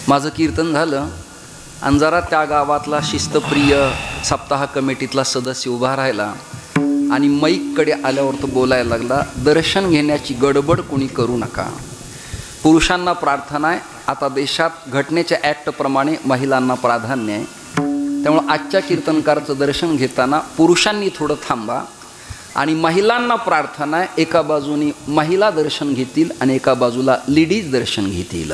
माझं कीर्तन झालं आणि जरा त्या गावातला शिस्तप्रिय सप्ताह कमिटीतला सदस्य उभा राहिला आणि माईककडे आल्यावर तो बोलायला लागला, दर्शन घेण्याची गडबड कोणी करू नका, पुरुषांना प्रार्थना आहे. आता देशात घटनेच्या ॲक्टप्रमाणे महिलांना प्राधान्य आहे, त्यामुळे आजच्या कीर्तनकाराचं दर्शन घेताना पुरुषांनी थोडं थांबा आणि महिलांना प्रार्थना आहे, एका बाजूनी महिला दर्शन घेतील आणि एका बाजूला लेडीज दर्शन घेतील.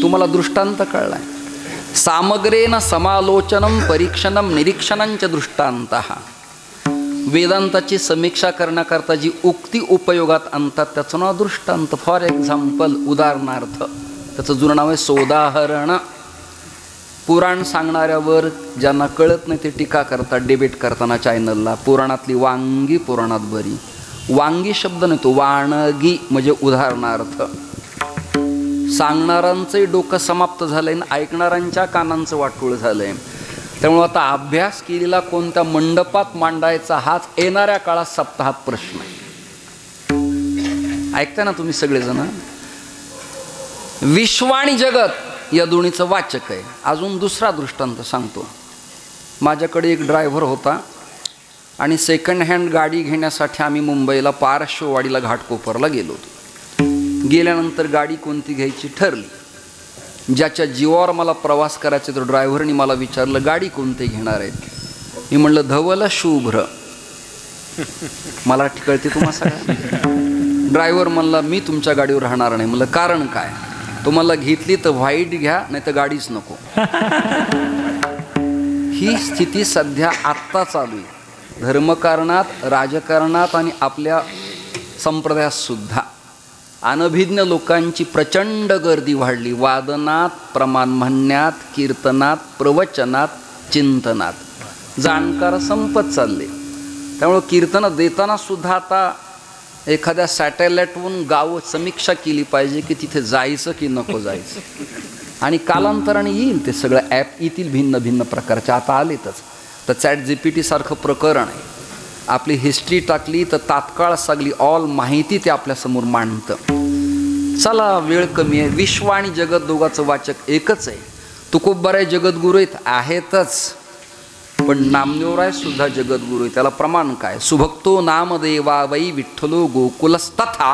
तुम्हाला दृष्टांत कळलाय. सामग्रेन समालोचनम परीक्षणम निरीक्षणंच दृष्टांतः. वेदांताची समीक्षा करण्याकरता जी उक्ती उपयोगात आणतात त्याचं नाव दृष्टांत. फॉर एक्झाम्पल, उदाहरणार्थ, त्याचं जुनं नाव आहे सोदाहरण. पुराण सांगणाऱ्यावर ज्यांना कळत नाही ते टीका करतात डिबेट करताना चॅनलला. पुराणातली वांगी पुराणात बरी. वांगी शब्द नाही तो वाणगी, म्हणजे उदाहरणार्थ. सांगणाऱ्यांचंही डोकं समाप्त झालंय आणि ऐकणाऱ्यांच्या कानांचं वाटूळ झालंय. त्यामुळे आता अभ्यास केलेला कोणत्या मंडपात मांडायचा हाच येणाऱ्या काळात सप्ताहात प्रश्न आहे. ऐकता ना तुम्ही सगळेजण. विश्व आणि जगत या दोन्हीचं वाचक आहे. अजून दुसरा दृष्टांत सांगतो. माझ्याकडे एक ड्रायव्हर होता आणि सेकंड हँड गाडी घेण्यासाठी आम्ही मुंबईला पार्श्ववाडीला घाटकोपरला गेलो होतो. गेल्यानंतर गाडी कोणती घ्यायची ठरली. ज्याच्या जीवावर मला प्रवास करायचा तो ड्रायव्हरनी मला विचारलं, गाडी कोणती घेणार आहेत? मी म्हणलं धवल शुभ्र. मला कळते तुम्हाला सगळं. ड्रायव्हर म्हणला मी तुमच्या गाडीवर राहणार नाही. म्हणलं कारण काय? तुम्हाला घेतली तर व्हाईट घ्या, नाही तर गाडीच नको. ही स्थिती सध्या आत्ता चालू आहे धर्मकारणात, राजकारणात आणि आपल्या संप्रदायात सुद्धा. अनभिज्ञ लोकांची प्रचंड गर्दी वाढली. वादनात, प्रमाण म्हणण्यात, कीर्तनात, प्रवचनात, चिंतनात. जाणकार संपत चालले. त्यामुळं कीर्तन देताना सुद्धा आता एखाद्या सॅटेलाईटवरून गाव समीक्षा केली पाहिजे की तिथे जायचं की नको जायचं. आणि कालांतराने येईल ते सगळं ॲप येतील भिन्न भिन्न प्रकारचे. आता आलेतच. तर ChatGPT सारखं प्रकरण आहे. आपली हिस्ट्री टाकली तर तात्काळ सगळी ऑल माहिती ते आपल्यासमोर मांडतं. चला वेळ कमी आहे. विश्व आणि जगत दोघांचं वाचक एकच आहे. तुकोबराय जगद्गुरू आहेतच, पण नामदेवराय सुद्धा जगद्गुरू आहे. त्याला प्रमाण काय? सुभक्तो नामदेवा वै विठ्ठलो गोकुलस्तथा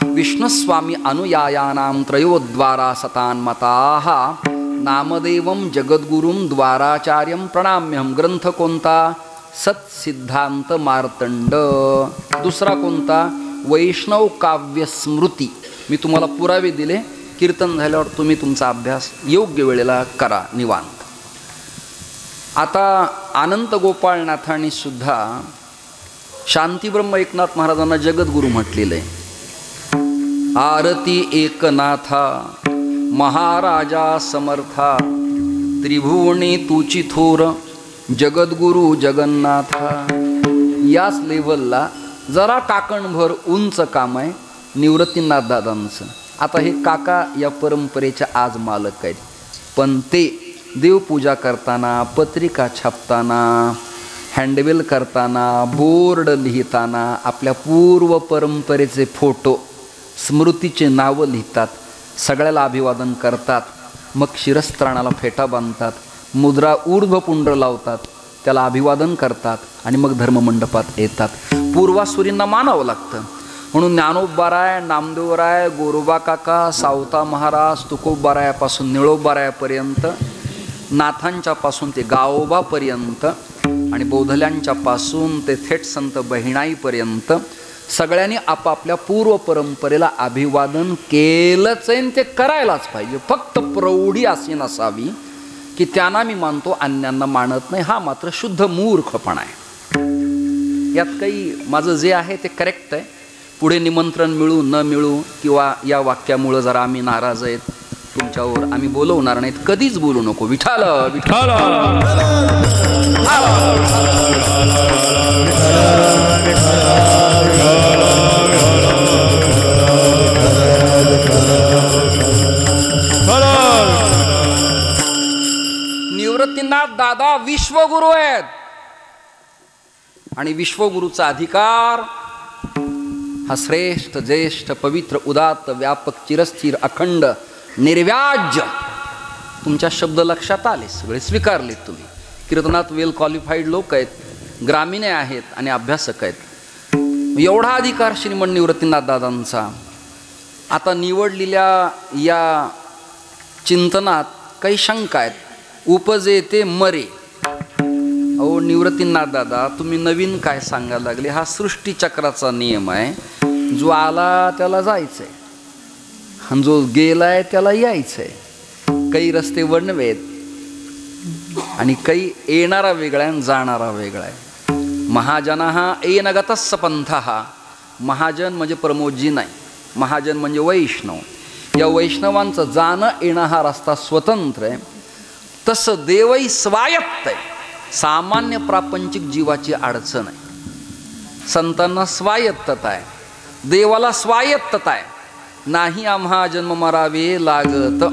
विष्णुस्वामी अनुयायानां त्रयोद्वारा सतान्मताः. नामदेवं जगद्गुरुं द्वाराचार्यं प्रणम्यहं. ग्रंथ कोणता? सत्सिद्धांत मार्तंड. दुसरा कोणता? वैष्णव काव्य स्मृती. मी तुम्हाला पुरावे दिले. कीर्तन झाल्यावर तुम्ही तुमचा अभ्यास योग्य वेळेला करा निवांत. आता अनंत गोपाळनाथांनी सुद्धा शांतीब्रह्म एकनाथ महाराजांना जगद्गुरू म्हटलेलं आहे. आरती एकनाथा महाराजा समर्था, त्रिभुवनी तुची थोर जगद्गुरु जगन्नाथा. याच लेवलला जरा टाकणभर उंच काम आहे निवृत्तीनाथ दादांचं. आता हे काका या परंपरेच्या आज मालक आहेत, पण ते देवपूजा करताना, पत्रिका छापताना, हँडबिल करताना, बोर्ड लिहिताना आपल्या पूर्व परंपरेचे फोटो, स्मृतीचे नावं लिहितात. सगळ्याला अभिवादन करतात. मग शिरस्त्राणाला फेटा बांधतात, मुद्रा ऊर्ध्वपुंड लावतात, त्याला अभिवादन करतात आणि मग धर्ममंडपात येतात. पूर्वासुरींना मानावं लागतं. म्हणून ज्ञानोबाराय, नामदेवराय, गोरोबा काका, सावता महाराज, तुकोबारायापासून निळोबारायापर्यंत, नाथांच्यापासून ते गावोबापर्यंत आणि बौद्धल्यांच्यापासून ते थेट संत बहिणाईपर्यंत सगळ्यांनी आपापल्या पूर्व परंपरेला अभिवादन केलंच आहे. ते करायलाच पाहिजे. फक्त प्रौढी अशी नसावी की त्यांना मी मानतो अन्यांना मानत नाही. हा मात्र शुद्ध मूर्खपणा आहे. यात काही माझं जे आहे ते करेक्ट आहे. पुढे निमंत्रण मिळू न मिळू किंवा या वाक्यामुळं जरा आम्ही नाराज आहेत तुमच्यावर, आम्ही बोलवणार नाहीत. कधीच बोलू नको. विठाल विठाल. निवृत्तीनाथ दादा विश्वगुरु आहेत आणि विश्वगुरूचा अधिकार हा श्रेष्ठ ज्येष्ठ पवित्र उदात्त व्यापक चिरस्थिर अखंड निर्व्याज्य तुमच्या शब्द लक्षात आले, सगळे स्वीकारलेत तुम्ही. कीर्तनात वेल क्वालिफाईड लोक आहेत, ग्रामीणे आहेत आणि अभ्यासक आहेत. एवढा अधिकार श्रीमंत निवृत्तीनाथ दादांचा. आता निवडलेल्या या चिंतनात काही शंका आहेत. उपजे ते मरे. अहो निवृत्तीनाथ दादा, तुम्ही नवीन काय सांगायला लागले? हा सृष्टीचक्राचा नियम आहे. जो आला त्याला जायचंय, जो गेलाय त्याला यायचंय. काही रस्ते वणवे आहेत आणि काही येणारा वेगळा आहे, जाणारा वेगळा आहे. महाजनः येन गतस्स पंथः. महाजन म्हणजे प्रमोदजी नाही, महाजन म्हणजे वैष्णव. या वैष्णवांचं जाणं येणं हा रस्ता स्वतंत्र आहे. तसं देवही स्वायत्त आहे. सामान्य प्रापंचिक जीवाची अडचण आहे. संतांना स्वायत्तता आहे, देवाला स्वायत्तता आहे. नाही आम्हा जन्म मरावे लागत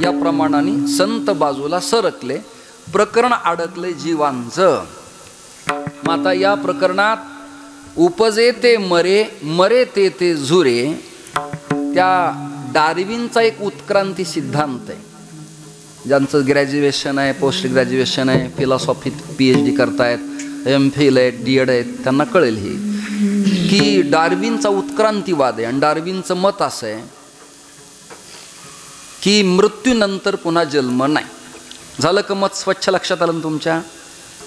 या प्रमाणाने संत बाजूला सरकले, प्रकरण अडकले जीवांचं. माता या प्रकरणात उपजे ते मरे, मरे ते झुरे. त्या डार्विनचा एक उत्क्रांती सिद्धांत आहे. ज्यांचं ग्रॅज्युएशन आहे, पोस्ट ग्रॅज्युएशन आहे, फिलॉसॉफीत PhD करतायत, MPhil आहेत, DEd आहेत, त्यांना कळेल हे की डार्विनचा उत्क्रांतीवाद आहे. आणि डार्विनचं मत असं आहे की मृत्यूनंतर पुन्हा जन्म नाही. झालं का मत स्वच्छ लक्षात आलं तुमच्या?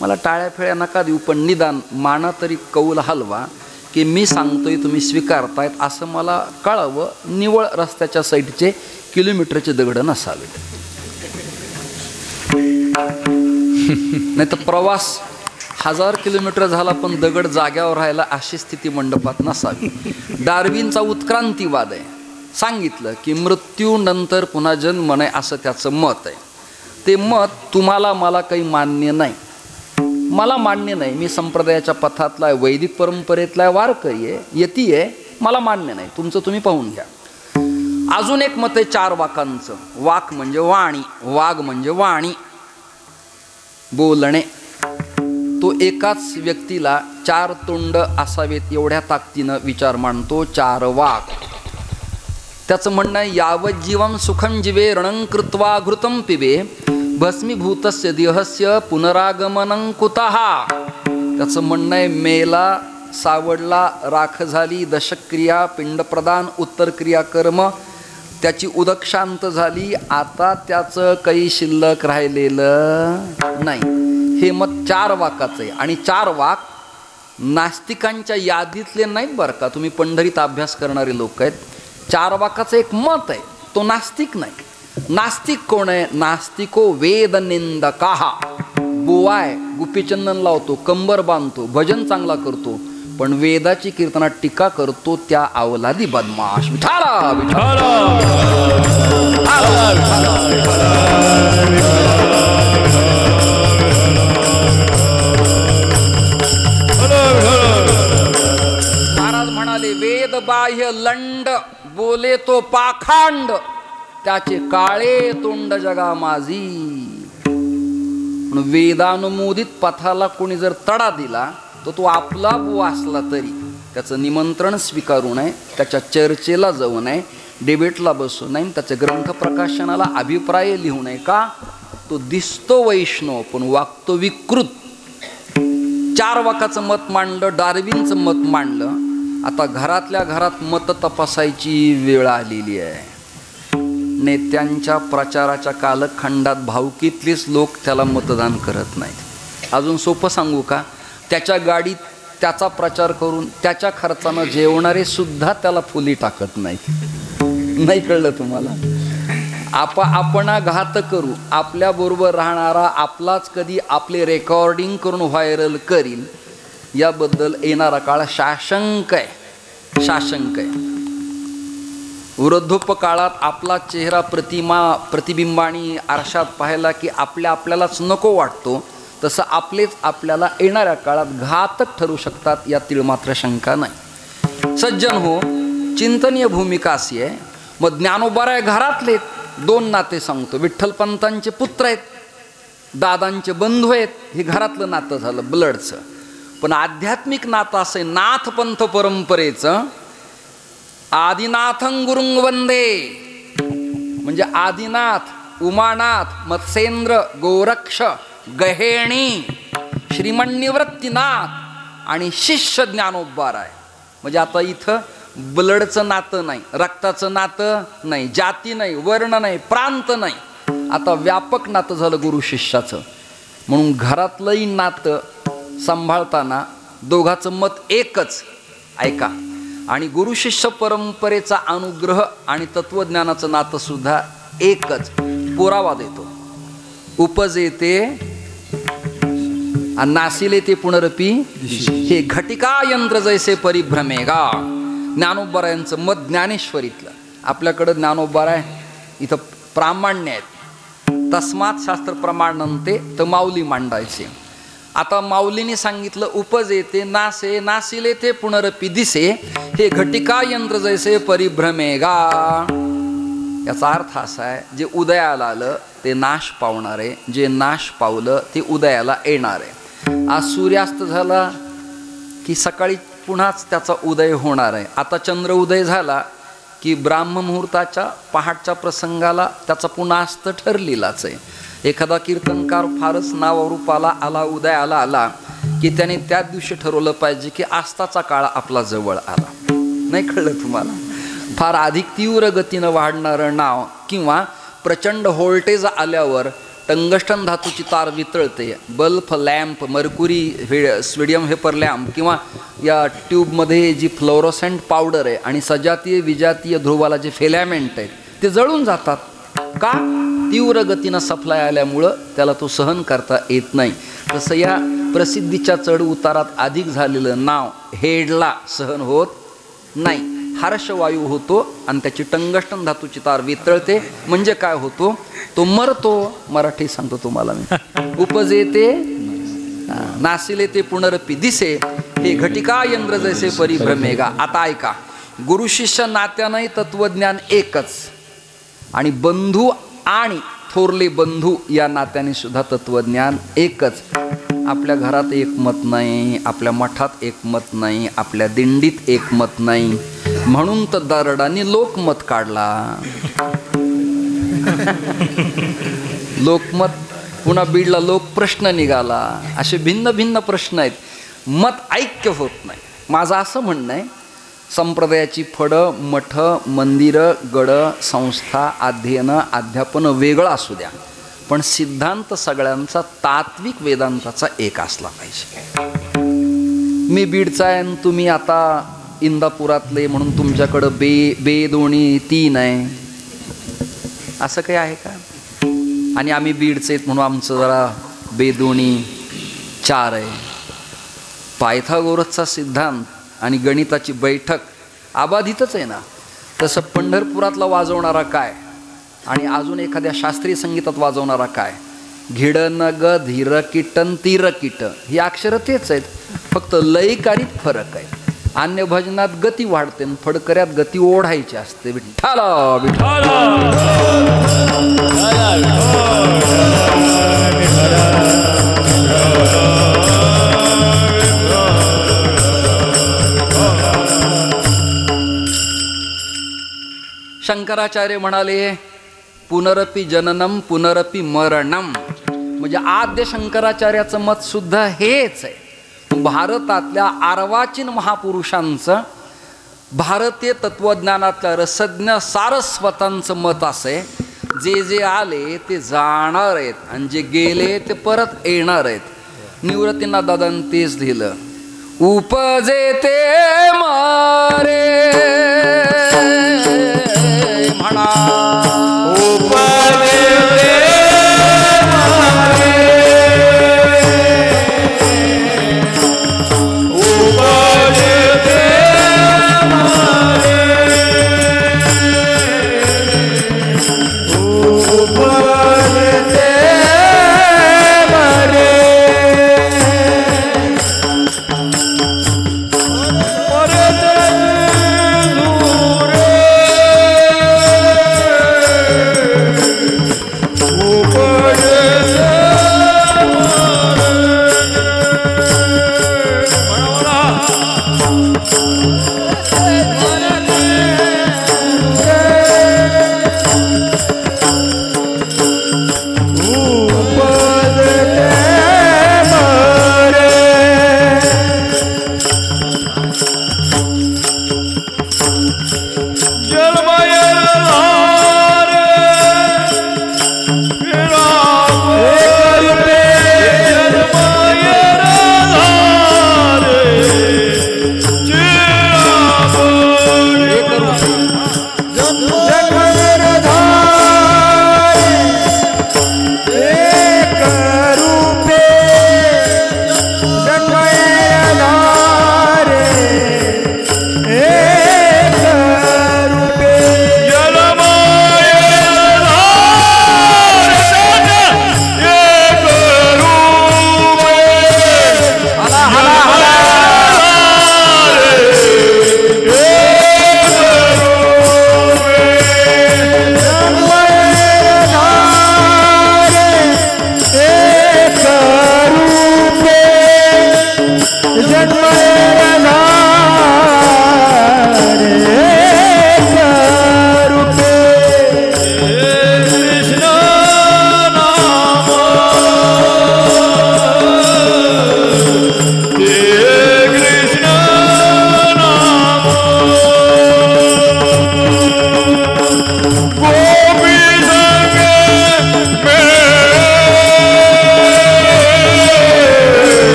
मला टाळ्या फेळ्या नका देऊ, पण निदान माना तरी कौल हलवा की मी सांगतोय तुम्ही स्वीकारतायत असं मला कळावं. निवळ रस्त्याच्या साईडचे किलोमीटरचे दगड नसावेत. नाही तर प्रवास 1000 किलोमीटर झाला पण दगड जाग्यावर राहायला अशी स्थिती मंडपात नसावी. डार्विनचा उत्क्रांतीवाद आहे. सांगितलं की मृत्यूनंतर पुन्हा जन्म नाही असं त्याचं मत आहे. ते मत तुम्हाला मला काही मान्य नाही. मला मान्य नाही. मी संप्रदायाच्या पथातला आहे, वैदिक परंपरेतला आहे, वारकरी आहे, यती आहे. मला मान्य नाही. तुमचं तुम्ही पाहून घ्या. अजून एक मत आहे 4 वाकांचं. वाक म्हणजे वाणी, वाघ म्हणजे वाणी, बोलणे. तो एकाच व्यक्तीला 4 तोंड असावेत एवढ्या ताकदीनं विचार मांडतो. 4 वाक. त्याचं म्हणणं आहे यावत जीवम सुखम जीवे रणं कृत्वा घृतं पिबे भस्मीभूतस्य देहस्य पुनरागमनं कुतः. त्याचं म्हणणं आहे मेला, सावडला, राख झाली, दशक्रिया, पिंडप्रदान, उत्तरक्रिया कर्म, त्याची उदक शांत झाली, आता त्याचं काही शिल्लक राहिलेलं नाही. हे मत 4 वाकाचं आहे. आणि 4 वाक नास्तिकांच्या यादीतले नाहीत बरं का. तुम्ही पंढरीत अभ्यास करणारे लोक आहेत. 4 वाकाचं एक मत आहे, तो नास्तिक नाही. नास्तिक कोण आहे? नास्तिको वेद निंदकाहा. बुवाय, गुपीचंदन लावतो, कंबर बांधतो, भजन चांगला करतो, पण वेदाची कीर्तनात टीका करतो त्या अवलादी बदमाश. विठाला विठाला महाराज म्हणाले वेद बाह्य लंड बोले तो पाखांड, त्याचे काळे तोंड जगा माझी. वेदानुमोदित पथाला कोणी जर तडा दिला तर तो आपला बुवा असला तरी त्याचं निमंत्रण स्वीकारू नये, त्याच्या चर्चेला जाऊ नये, डिबेटला बसू नये, त्याच्या ग्रंथ प्रकाशनाला अभिप्राय लिहू नये. का? तो दिसतो वैष्णव पण वागतो विकृत. 4 वाकाचं मत मांडलं, डार्विनचं मत मांडलं. आता घरातल्या घरात मत तपासायची वेळ आलेली आहे. नेत्यांच्या प्रचाराच्या कालखंडात भावकीतलेच लोक त्याला मतदान करत नाहीत. अजून सोपं सांगू का? त्याच्या गाडीत त्याचा प्रचार करून त्याच्या खर्चानं जेवणारे सुद्धा त्याला फुली टाकत नाहीत. नाही कळलं तुम्हाला? आपण घात करू, आपल्याबरोबर राहणारा आपलाच कधी आपले रेकॉर्डिंग करून व्हायरल करील याबद्दल येणारा काळ साशंक आहे. साशंक आहे. वृद्धोपकाळात आपला चेहरा प्रतिबिंबाणी आरशात पाहायला की आपल्यालाच नको वाटतो, तसं आपलेच आपल्याला येणाऱ्या काळात घातक ठरू शकतात यातील मात्र शंका नाही. सज्जन हो, चिंतनीय भूमिका अशी आहे. मग ज्ञानोबाराय घरातले 2 नाते सांगतो. विठ्ठलपंतांचे पुत्र आहेत, दादांचे बंधू आहेत. हे घरातलं नातं झालं ब्लडचं. पण आध्यात्मिक नातं असं नाथपंथ परंपरेचं आदिनाथं गुरुं वंदे, म्हणजे आदिनाथ, उमानाथ, मत्स्येंद्र, गोरक्ष, गहेणी, श्रीमन्निवृत्तीनाथ आणि शिष्य ज्ञानोबराय. म्हणजे आता इथं ब्लडचं नातं नाही, रक्ताचं नातं नाही, जाती नाही, वर्ण नाही, प्रांत नाही, आता व्यापक नातं झालं गुरु शिष्याचं. म्हणून घरातलंही नातं सांभाळताना दोघाचं मत एकच, ऐका. आणि गुरु शिष्य परंपरेचा अनुग्रह आणि तत्वज्ञानाचं नातं सुद्धा एकच. पुरावा देतो. उपजेते नासिले ते पुनरपी हे घटिका यंत्र जैसे परिभ्रमेगा. ज्ञानोबरायांचं मत ज्ञानेश्वरीतलं. आपल्याकडं ज्ञानोबराय इथं प्रामाण्य आहेत. तस्मात शास्त्र प्रमाणनते तर माऊली मांडायचे. आता माऊलीने सांगितलं उपजेते नासे नासिले ते पुनरपी दिसे हे घटिका यंत्र जैसे परिभ्रमेगा. याचा अर्थ असा आहे, जे उदयाला आलं ते नाश पावणार आहे, जे नाश पावलं ते उदयाला येणार आहे. आज सूर्यास्त झाला की सकाळी पुन्हाच त्याचा उदय होणार आहे. आता चंद्र उदय झाला की ब्राह्ममुहूर्ताच्या पहाटच्या प्रसंगाला त्याचा पुन्हा अस्त ठरलेलाच आहे. एखादा कीर्तनकार फारच नावरूपाला आला, उदयाला आला की त्याने त्याच दिवशी ठरवलं पाहिजे की आस्ताचा काळ आपला जवळ आला. नाही कळलं तुम्हाला? फार अधिक तीव्र गतीनं वाढणारं नाव किंवा प्रचंड व्होल्टेज आल्यावर टंगस्टन धातूची तार वितळते. Bulb lamp, mercury sodium vapour lamp किंवा या ट्यूबमध्ये जी फ्लोरोसेंट पावडर आहे आणि सजातीय विजातीय ध्रुवाला जे फिलॅमेंट आहेत ते जळून जातात. का? तीव्र गतीनं सप्लाय आल्यामुळं त्याला तो सहन करता येत नाही. तसं या प्रसिद्धीच्या चढ उतारात अधिक झालेलं नाव हेडला सहन होत नाही. हर्षवायू होतो आणि त्याची टंगस्टन धातूची तार वितळते. म्हणजे काय होतो? तो मरतो. मराठी सांगतो तुम्हाला मी. उपजेते नासिले ते पुनरपी दिसे हे घटिका यंत्र जैसे परिभ्रमेगा. आता ऐका, गुरु शिष्य नात्यानंही तत्वज्ञान एकच आणि बंधू आणि थोरले बंधू या नात्याने सुद्धा तत्वज्ञान एकच. आपल्या घरात एक मत नाही, आपल्या मठात एक मत नाही, आपल्या दिंडीत एक मत नाही. म्हणून तर दरडाने लोकमत काढला. लोकमत, पुन्हा बीडला लोक प्रश्न निघाला. असे भिन्न भिन्न प्रश्न आहेत. मत ऐक्य होत नाही. माझं असं म्हणणं आहे, संप्रदायाची फळं, मठ, मंदिरं, गड, संस्था, अध्ययनं, अध्यापन वेगळं असू द्या, पण सिद्धांत सगळ्यांचा तात्विक वेदांताचा एक असला पाहिजे. मी बीडचा आहे आणि तुम्ही आता इंदापुरातले म्हणून तुमच्याकडं बे दोन्ही तीन आहे, असं काही आहे का? आणि आम्ही बीडचे आहेत म्हणून आमचं जरा बे दोन्ही चार आहे. पायथागोरसचा सिद्धांत आणि गणिताची बैठक अबाधितच आहे ना. तसं पंढरपुरातला वाजवणारा काय आणि अजून एखाद्या शास्त्रीय संगीतात वाजवणारा काय? घिडन ग धीर कीटन तीर कीट ही अक्षरं तेच आहेत, फक्त लयकारीत फरक आहे. अन्य भजनात गती वाढते, फडकऱ्यात गती ओढायची असते. विठ्ठला विठ्ठला. शंकराचार्य म्हणाले पुनरपी जननम पुनरपी मरणम. म्हणजे आद्य शंकराचार्याचं मत सुद्धा हेच आहे. भारतातल्या अर्वाचीन महापुरुषांचं, भारतीय तत्वज्ञानातल्या रसज्ञ सारस्वतांचं मत असे, जे जे आले ते जाणार आहेत आणि जे गेले ते परत येणार आहेत. निवृत्तींना दादांनी तेच लिहिलं, उपजे ते मारे म्हणा, उपजे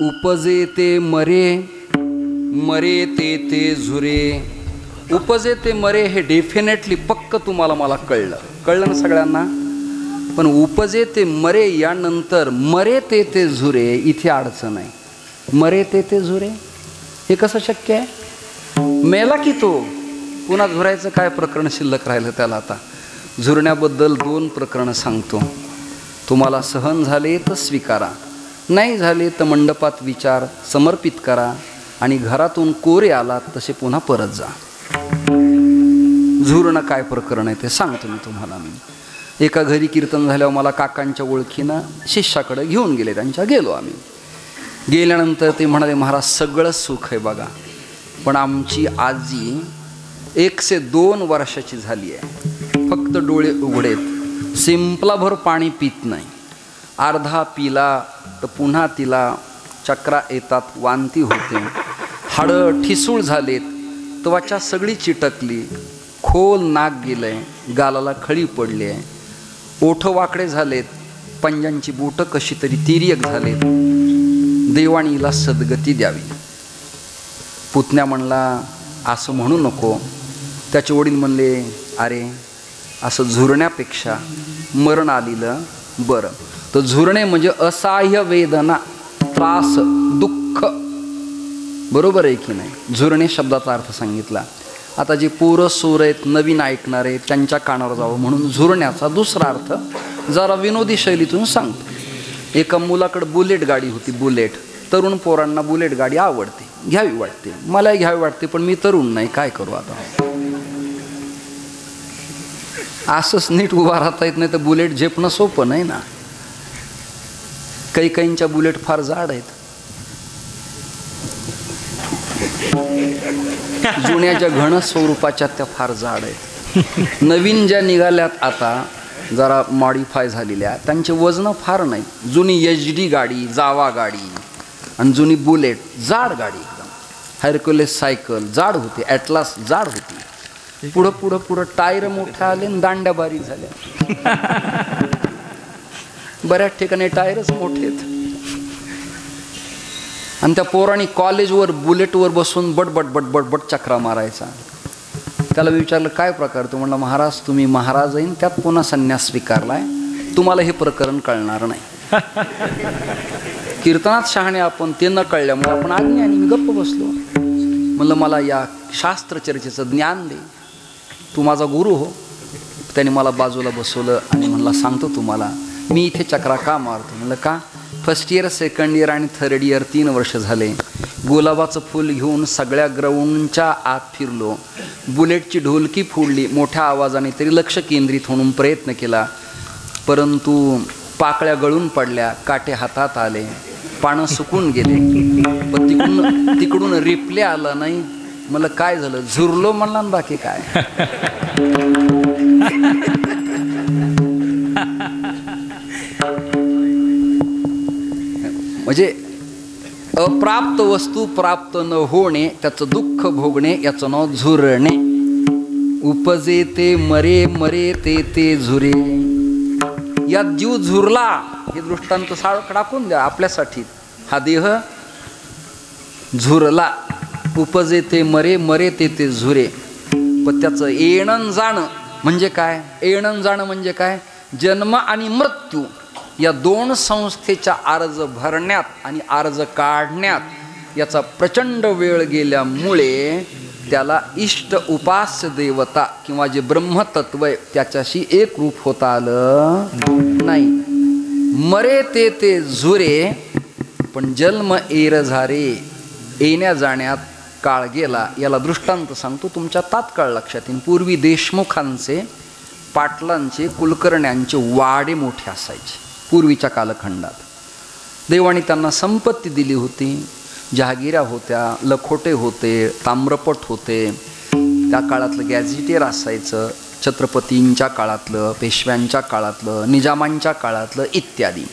उपजे ते मरे, मरे ते झुरे. उपजे ते मरे हे डेफिनेटली पक्क तुम्हाला मला कळलं ना सगळ्यांना. पण उपजे ते मरे यानंतर मरे ते झुरे इथे अडचण आहे. मरे ते झुरे हे कसं शक्य आहे? मेला की तो पुन्हा झुरायचं काय प्रकरण शिल्लक राहिलं त्याला. आता झुरण्याबद्दल 2 प्रकरणं सांगतो. तुम्हाला सहन झाले तर स्वीकारा, नाही झाले तर मंडपात विचार समर्पित करा आणि घरातून कोरे आलात तसे पुन्हा परत जा. झुरणं काय प्रकरण आहे ते सांगतो मी तुम्हाला. मी एका घरी कीर्तन झाल्यावर मला काकांच्या ओळखीनं शिष्याकडे घेऊन गेले. त्यांच्या गेलो आम्ही. गेल्यानंतर ते म्हणाले, महाराज सगळं सुख आहे बघा, पण आमची आजी 102 वर्षाची झाली आहे, फक्त डोळे उघडेत, सिंपलाभर पाणी पित नाही. अर्धा पिला तर पुन्हा तिला चक्रा येतात, वांती होते, हाडं ठिसूळ झालेत, त्वचा सगळी चिटकली, खोल नाक गेलंय, गालाला खळी पडली आहे, ओठ वाकडे झालेत, पंजांची बोटं कशी तरी तिर्यक झालेत. देवाणीला सद्गती द्यावी. पुतण्या म्हणला, असं म्हणू नको. त्याचे वडील म्हणले, अरे असं झुरण्यापेक्षा मरण आलेलं बरं. तर झुरणे म्हणजे असह्य वेदना, त्रास, दुःख, बरोबर आहे की नाही? झुरणे शब्दाचा अर्थ सांगितला. आता जे पोरं सोर आहेत, नवीन ऐकणारे, त्यांच्या कानावर जावं म्हणून झुरण्याचा दुसरा अर्थ जरा विनोदी शैलीतून सांगतो. एका मुलाकडे बुलेट गाडी होती. बुलेट, तरुण पोरांना बुलेट गाडी आवडते, घ्यावी वाटते, मलाही घ्यावी वाटते, पण मी तरुण नाही, काय करू आता. असंच नीट उभा राहता येत नाही तर बुलेट झेपणं सोपं नाही ना. काहींच्या बुलेट फार जाड आहेत. जुन्या ज्या घन स्वरूपाच्या त्या फार जाड आहेत. नवीन ज्या निघाल्यात आता जरा मॉडिफाय झालेल्या, त्यांचे वजन फार नाही. जुनी HD गाडी, जावा गाडी आणि जुनी बुलेट जाड गाडी, एकदम हरक्युलिस सायकल जाड होती, ॲटलास जाड होती. पुढं टायर मोठ्या आले आणि दांड्या बारीक झाल्या. बऱ्याच ठिकाणी टायरच मोठे आहेत. आणि त्या पोरांनी कॉलेजवर बुलेटवर बसून बटबट चक्रा मारायचा. त्याला विचारलं, काय प्रकार? तो म्हणला, महाराज तुम्ही महाराज येईन त्यात पुन्हा संन्यास स्वीकारलाय, तुम्हाला हे प्रकरण कळणार नाही. कीर्तनात शहाणे आपण, ते न कळल्यामुळे आपण आज्ञा आणि मी गप्प बसलो. म्हणलं, मला या शास्त्रचर्चेचं ज्ञान दे, तू माझा गुरु हो. त्याने मला बाजूला बसवलं आणि म्हणला, सांगतो तुम्हाला मी इथे चक्रा का मारतो. म्हणलं, का? फर्स्ट इयर, सेकंड इयर आणि थर्ड इयर 3 वर्ष झाले गुलाबाचं फूल घेऊन सगळ्या ग्राउंडच्या आत फिरलो, बुलेटची ढोलकी फोडली, मोठ्या आवाजाने तरी लक्ष केंद्रित होऊन प्रयत्न केला, परंतु पाकळ्या गळून पडल्या, काटे हातात आले, पानं सुकून गेले, पण तिकडून रिप्ले आला नाही. मला काय झालं, झुरलो म्हणला ना, बाकी काय. म्हणजे अप्राप्त वस्तू प्राप्त न होणे, त्याचं दुःख भोगणे, याचं नाव झुरणे. उपजे ते मरे, मरे ते झुरे. यात जीव झुरला, हे दृष्टांत टाकून द्या आपल्यासाठी. हा देह झुरला, उपजे ते मरे, मरे ते झुरे. पण त्याचं येणं जाणं म्हणजे काय? येणं जाणं म्हणजे काय? जन्म आणि मृत्यू या दोन संस्थेच्या अर्ज भरण्यात आणि अर्ज काढण्यात याचा प्रचंड वेळ गेल्यामुळे त्याला इष्ट उपास्य देवता किंवा जे ब्रह्मतत्व आहे त्याच्याशी एक रूप होता आलं नाही. मरे ते झुरे, पण जन्म एर झारे, येण्या जाण्यात काळ गेला. याला दृष्टांत सांगतो, तुमच्या तात्काळ लक्षात येईल. पूर्वी देशमुखांचे, पाटलांचे, कुलकर्ण्यांचे वाडे मोठे असायचे. पूर्वीच्या कालखंडात देवाने त्यांना संपत्ती दिली होती. जहागिऱ्या होत्या, लखोटे होते, ताम्रपट होते. त्या काळातलं गॅझिटेर असायचं, छत्रपतींच्या काळातलं, पेशव्यांच्या काळातलं, निजामांच्या काळातलं इत्यादी.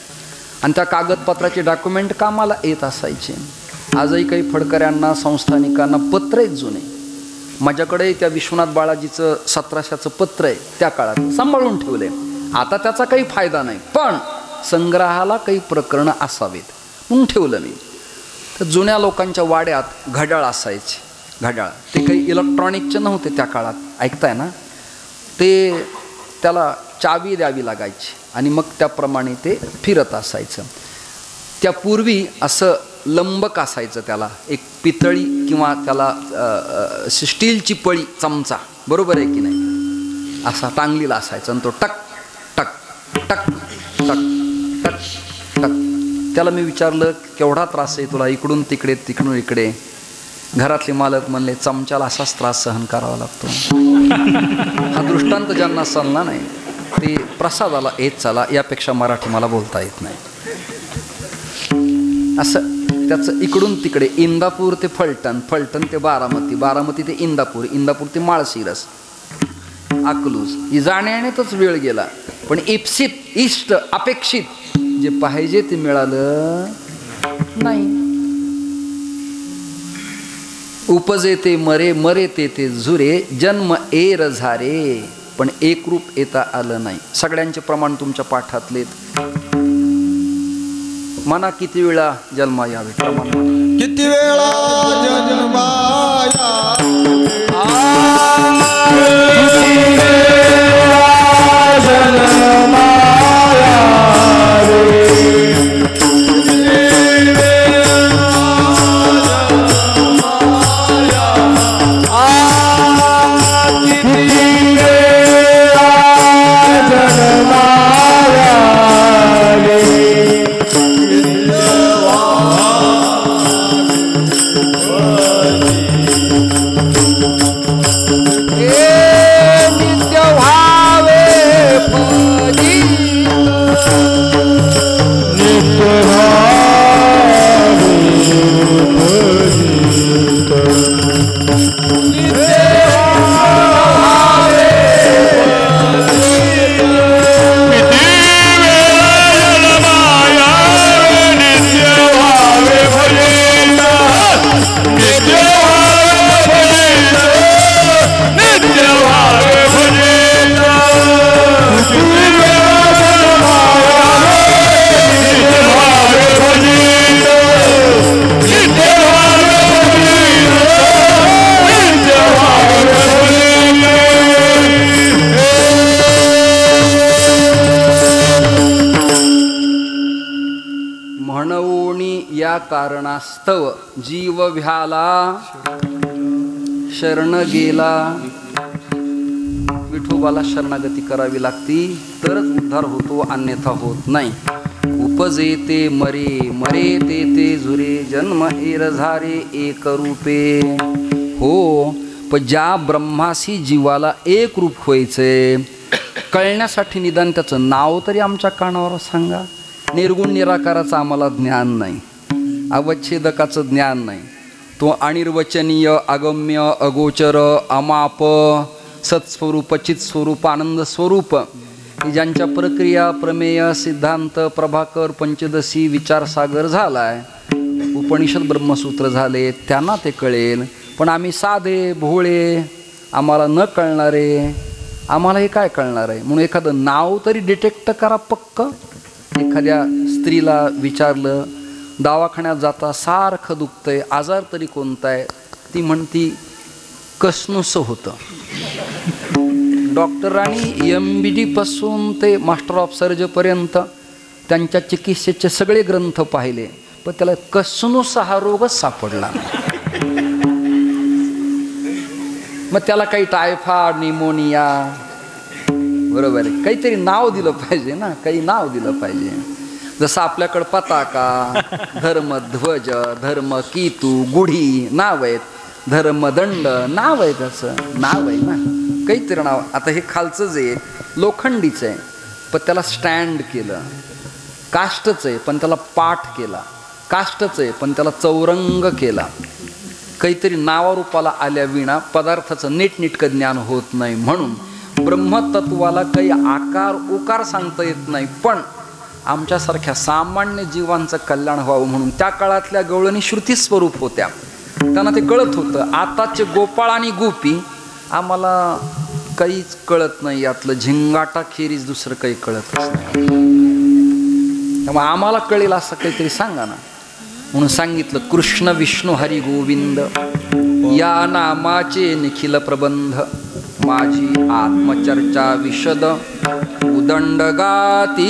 आणि त्या कागदपत्राचे डॉक्युमेंट कामाला येत असायचे. आजही काही फडकऱ्यांना, संस्थानिकांना पत्र आहेत जुने. माझ्याकडे त्या विश्वनाथ बाळाजीचं 1700चं पत्र आहे, त्या काळात सांभाळून ठेवले. आता त्याचा काही फायदा नाही, पण संग्रहाला काही प्रकरणं असावेत म्हणून ठेवलं मी. तर जुन्या लोकांच्या वाड्यात घड्याळ असायचे. घड्याळ ते काही इलेक्ट्रॉनिकचे नव्हते त्या काळात, ऐकताय ना. ते त्याला चावी द्यावी लागायची आणि मग त्याप्रमाणे ते फिरत असायचं. त्यापूर्वी असं लंबक असायचं, त्याला एक पितळी किंवा त्याला स्टीलची पळी, चमचा, बरोबर आहे की नाही, असा टांगलेला असायचा. आणि तो टक टक टक टक टक टक. त्याला मी विचारलं, केवढा त्रास आहे तुला, इकडून तिकडे तिकडून इकडे. घरातले मालक म्हणले, चमच्याला असाच त्रास सहन करावा लागतो. हा दृष्टांत ज्यांना चालला नाही ते प्रसादाला येत चला, यापेक्षा मराठी मला बोलता येत नाही. असं त्याचं इकडून तिकडे, इंदापूर ते फलटण, फलटण ते बारामती, बारामती ते इंदापूर, इंदापूर ते माळशिरस, अकलूज. ही जाण्यानेच वेळ गेला. पण इप्सित, इष्ट, अपेक्षित जे पाहिजे ते मिळालं नाही. उपजे ते मरे, मरे ते झुरे, जन्म एर झारे, पण एकरूप येता आलं नाही. सगळ्यांचे प्रमाण तुमच्या पाठातले. मना किती वेळा जन्मा यावे, प्रमाण किती वेळा जन्माया कारणास्तव जीव भ्याला शरण गेला. विठोबाला शरणागती करावी लागती तरच उद्धार होतो, अन्यथा होत नाही. उपजे ते मरे, मरे ते झुरे, जन्म एर झारे एक रूपे. हो, पण ज्या ब्रह्माशी जीवाला एक रूप व्हायचंय कळण्यासाठी निदान त्याचं नाव तरी आमच्या कानावर सांगा. निर्गुण निराकाराचं आम्हाला ज्ञान नाही, अवच्छेदकाचं ज्ञान नाही, तो अनिर्वचनीय, अगम्य, अगोचर, अमाप, सत्स्वरूप, चित्स्वरूप, आनंद स्वरूप, की ज्यांच्या प्रक्रिया, प्रमेय, सिद्धांत, प्रभाकर, पंचदशी, विचारसागर झालाय, उपनिषद ब्रह्मसूत्र झाले, त्यांना ते कळेल. पण आम्ही साधे भोळे, आम्हाला न कळणारे, आम्हाला हे काय कळणार आहे. म्हणून एखादं नाव तरी डिटेक्ट करा पक्क. एखाद्या स्त्रीला विचारलं, दवाखान्यात जाता सारखं दुखतंय, आजार तरी कोणता आहे, ती म्हणती कसनुसं होतं. डॉक्टरांनी MBD पासून ते मास्टर ऑफ सर्जरीपर्यंत त्यांच्या चिकित्सेचे सगळे ग्रंथ पाहिले, पण त्याला कसनुस हा रोगच सापडला. मग त्याला काही टायफॉइड, निमोनिया, बरोबर आहे, काहीतरी नाव दिलं पाहिजे ना, काही नाव दिलं पाहिजे. जसं आपल्याकडं पताका, धर्मध्वज, धर्मकीतू, गुढी नाव आहेत, धर्मदंड नाव आहे, त्याचं नाव आहे ना, काहीतरी नाव. आता हे खालचं जे लोखंडीचं आहे, पण त्याला स्टँड केलं. काष्टचं आहे, पण त्याला पाठ केला. काष्टचं आहे, पण त्याला चौरंग केला. काहीतरी नावारूपाला आल्या विना पदार्थाचं नीटनीटकं ज्ञान होत नाही. म्हणून ब्रह्मतत्वाला काही आकार उकार सांगता येत नाही, पण आमच्यासारख्या सामान्य जीवांचं कल्याण व्हावं म्हणून त्या काळातल्या गवळणी श्रुती स्वरूप होत्या, त्यांना ते कळत होतं. आताचे गोपाळ आणि गोपी आम्हाला काहीच कळत नाही, यातलं झिंगाटाखेरीज दुसरं काही कळतच नाही. त्यामुळे आम्हाला कळेल असं काहीतरी सांगा ना. म्हणून सांगितलं, कृष्ण विष्णू हरी गोविंद या नामाचे निखिल प्रबंध, माझी आत्मचर्चा विशद उदंड गाती.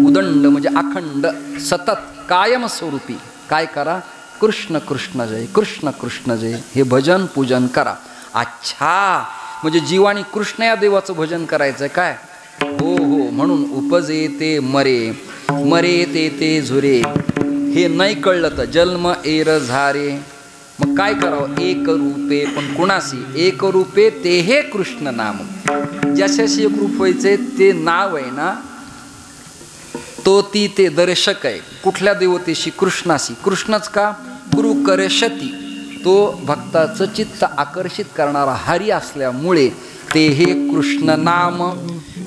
उदंड म्हणजे अखंड, सतत, कायम स्वरूपी. काय करा? कृष्ण कृष्ण जय, कृष्ण कृष्ण जय, हे भजन पूजन करा. अच्छा, म्हणजे जीवानी कृष्ण या देवाचं भजन करायचं काय? हो हो. म्हणून उपजे ते मरे, मरे ते झुरे, हे नाही कळलं तर जन्म एर झारे. मग काय करावं? एक रूपे, पण कुणाशी? एक रूपे ते हे कृष्ण नाम. ज्याच्याशी एक रूप व्हायचे ते नाव आहे ना, तो ती ते दर्शक आहे. कुठल्या देवतेशी? कृष्णाशी. कृष्णच का? गुरु करशती, तो भक्ताचं चित्त आकर्षित करणारा हरी असल्यामुळे ते हे कृष्ण नाम.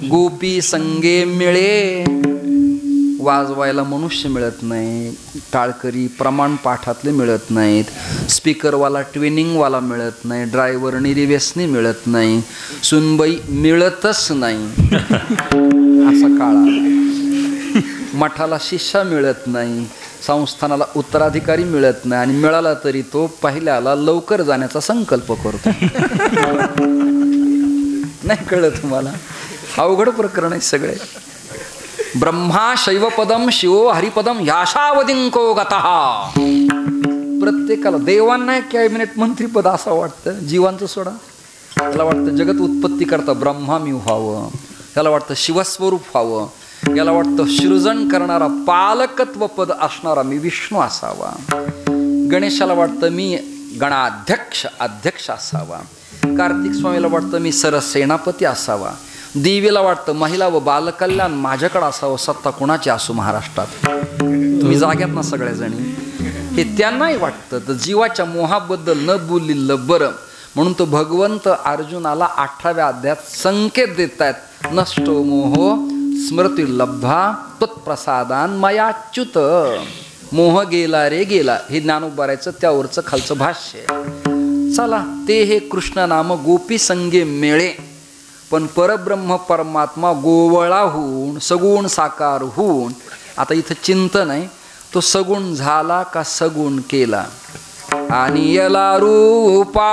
गोपी संगे मिळे, वाजवायला मनुष्य मिळत नाही, टाळकरी प्रमाण पाठातले मिळत नाहीत, स्पीकरवाला ट्विनिंगवाला मिळत नाही, ड्रायव्हर निर्व्यसनी मिळत नाही, सुनबाई मिळतच नाही. असा काळ आला. मठाला शिष्या मिळत नाही, संस्थानाला उत्तराधिकारी मिळत नाही, आणि मिळाला तरी तो पहिल्याला लवकर जाण्याचा संकल्प करतो. नाही कळलं तुम्हाला? अवघड प्रकरण आहे सगळे. ब्रह्मा शैवपदम शिवो हरिपदम याशावदिंको गतः. प्रत्येकाला, देवांना कॅबिनेट मंत्रीपद असं वाटतं, जीवांचं सोडा. त्याला वाटतं जगत उत्पत्ती करता ब्रह्मा मी व्हावं, त्याला वाटतं शिवस्वरूप व्हावं, याला वाटतं सृजन करणारा पालकत्व पद असणारा मी विष्णू असावा. गणेशाला वाटतं मी गणाध्यक्ष अध्यक्ष असावा. कार्तिक स्वामीला वाटतं मी सरसेनापती असावा. देवीला वाटतं महिला व बालकल्याण माझ्याकडे असावं. सत्ता कुणाची असो महाराष्ट्रात? तुम्ही जाग्यात ना सगळ्याजणी. हे त्यांनाही वाटतं. तर जीवाच्या मोहाबद्दल न बोललेलं बरं. म्हणून तो भगवंत अर्जुनाला 18व्या अध्यायात संकेत देत आहेत. नष्टो मोहो स्मृती लब्धा त्वत्प्रसादान मयाच्युत. मोह गेला रे गेला, हे ज्ञानोबारायचं त्यावरचं खालचं भाष्य. चला, ते हे कृष्ण नाम गोपी संगे मेळे. पण परब्रह्म परमात्मा गोवळा होऊन सगुण साकार होऊन, आता इथं चिंतन आहे, तो सगुण झाला का सगुण केला? आणि याला रूपा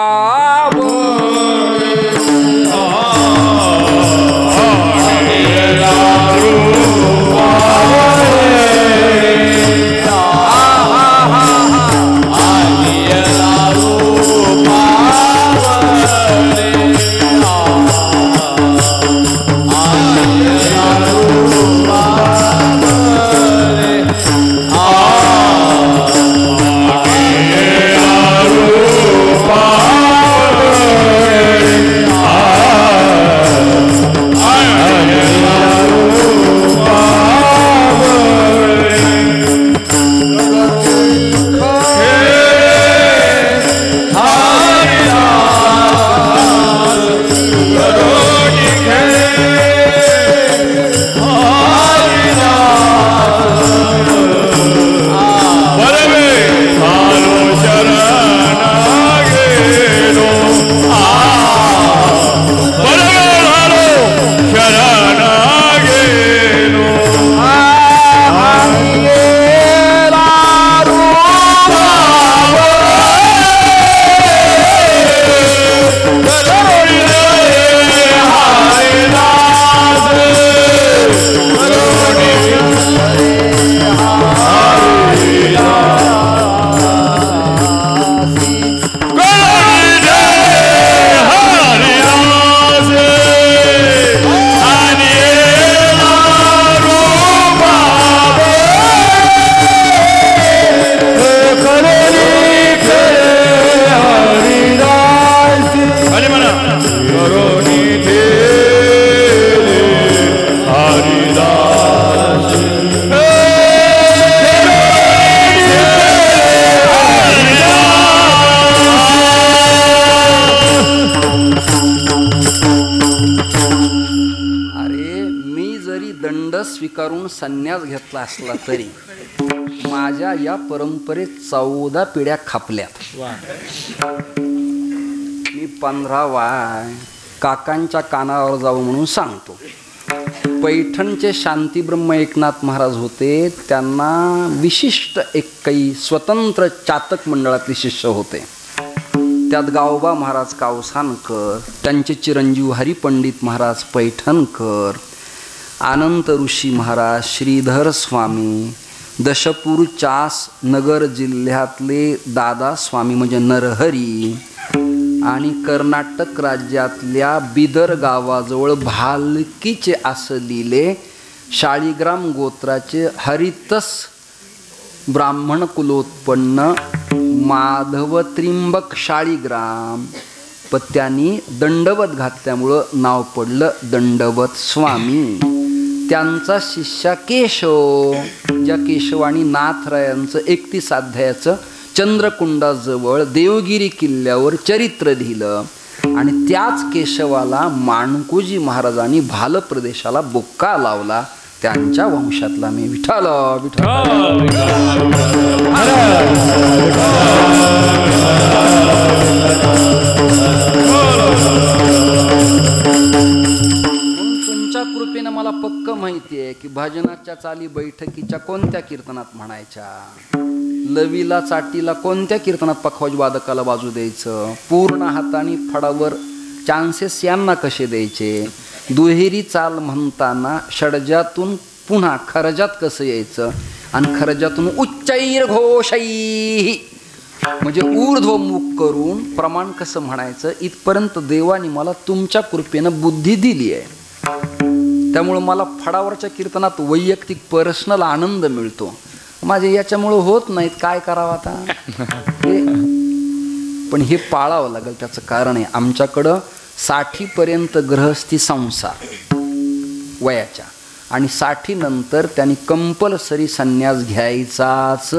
अरे मी जरी दंड स्वीकारून संन्यास घेतला असला तरी माझ्या या परंपरेत 14 पिढ्या खापल्यात. मी 15वा काकांच्या कानावर जाऊ म्हणून सांगतो. पैठणचे शांतीब्रह्म एकनाथ महाराज होते. त्यांना विशिष्ट एक काही स्वतंत्र चातक मंडळातले शिष्य होते. त्यात गावोबा महाराज कावसानकर, त्यांचे चिरंजीव हरिपंडित महाराज पैठणकर, अनंत ऋषी महाराज, श्रीधर स्वामी, दशपूर चास नगर जिल्ह्यातले दादा स्वामी म्हणजे नरहरी, आणि कर्नाटक राज्यातल्या बिदर गावाजवळ भालकीचे असलेले शाळीग्राम गोत्राचे हरितस ब्राह्मण कुलोत्पन्न माधव त्रिंबक शाळीग्राम पत्यांनी दंडवत घातल्यामुळं नाव पडलं दंडवत स्वामी. त्यांचा शिष्या केशव, ज्या केशवाणी नाथरायांचं 31 अध्यायाचं चंद्रकुंडाजवळ देवगिरी किल्ल्यावर चरित्र लिहिलं. आणि त्याच केशवाला माणकुजी महाराजांनी भाल प्रदेशाला बुक्का लावला. त्यांच्या वंशातला मी विठ्ठल विठ्ठल. तुमच्या कृपेनं मला पक्क माहिती आहे की भजनाच्या चाली बैठकीच्या कोणत्या कीर्तनात म्हणायच्या, लवीला चाटीला कोणत्या कीर्तनात पखवाज वादकाला बाजू द्यायचं, पूर्ण हाताने फडावर चान्सेस यांना कसे द्यायचे, दुहेरी चाल म्हणताना षडजातून पुन्हा खरजात कसं यायचं, आणि खरजातून उच्चैर घोषैः म्हणजे ऊर्ध्वमुख करून प्रमाण कसं म्हणायचं, इथपर्यंत देवाने मला तुमच्या कृपेनं बुद्धी दिली आहे. त्यामुळं मला फडावरच्या कीर्तनात वैयक्तिक पर्सनल आनंद मिळतो. माझे याच्यामुळं होत नाहीत, काय करावं आता. पण हे पाळावं लागेल. त्याचं कारण आहे आमच्याकडं 60पर्यंत गृहस्थी संसार वयाच्या, आणि 60 नंतर त्यांनी कंपल्सरी संन्यास घ्यायचाच.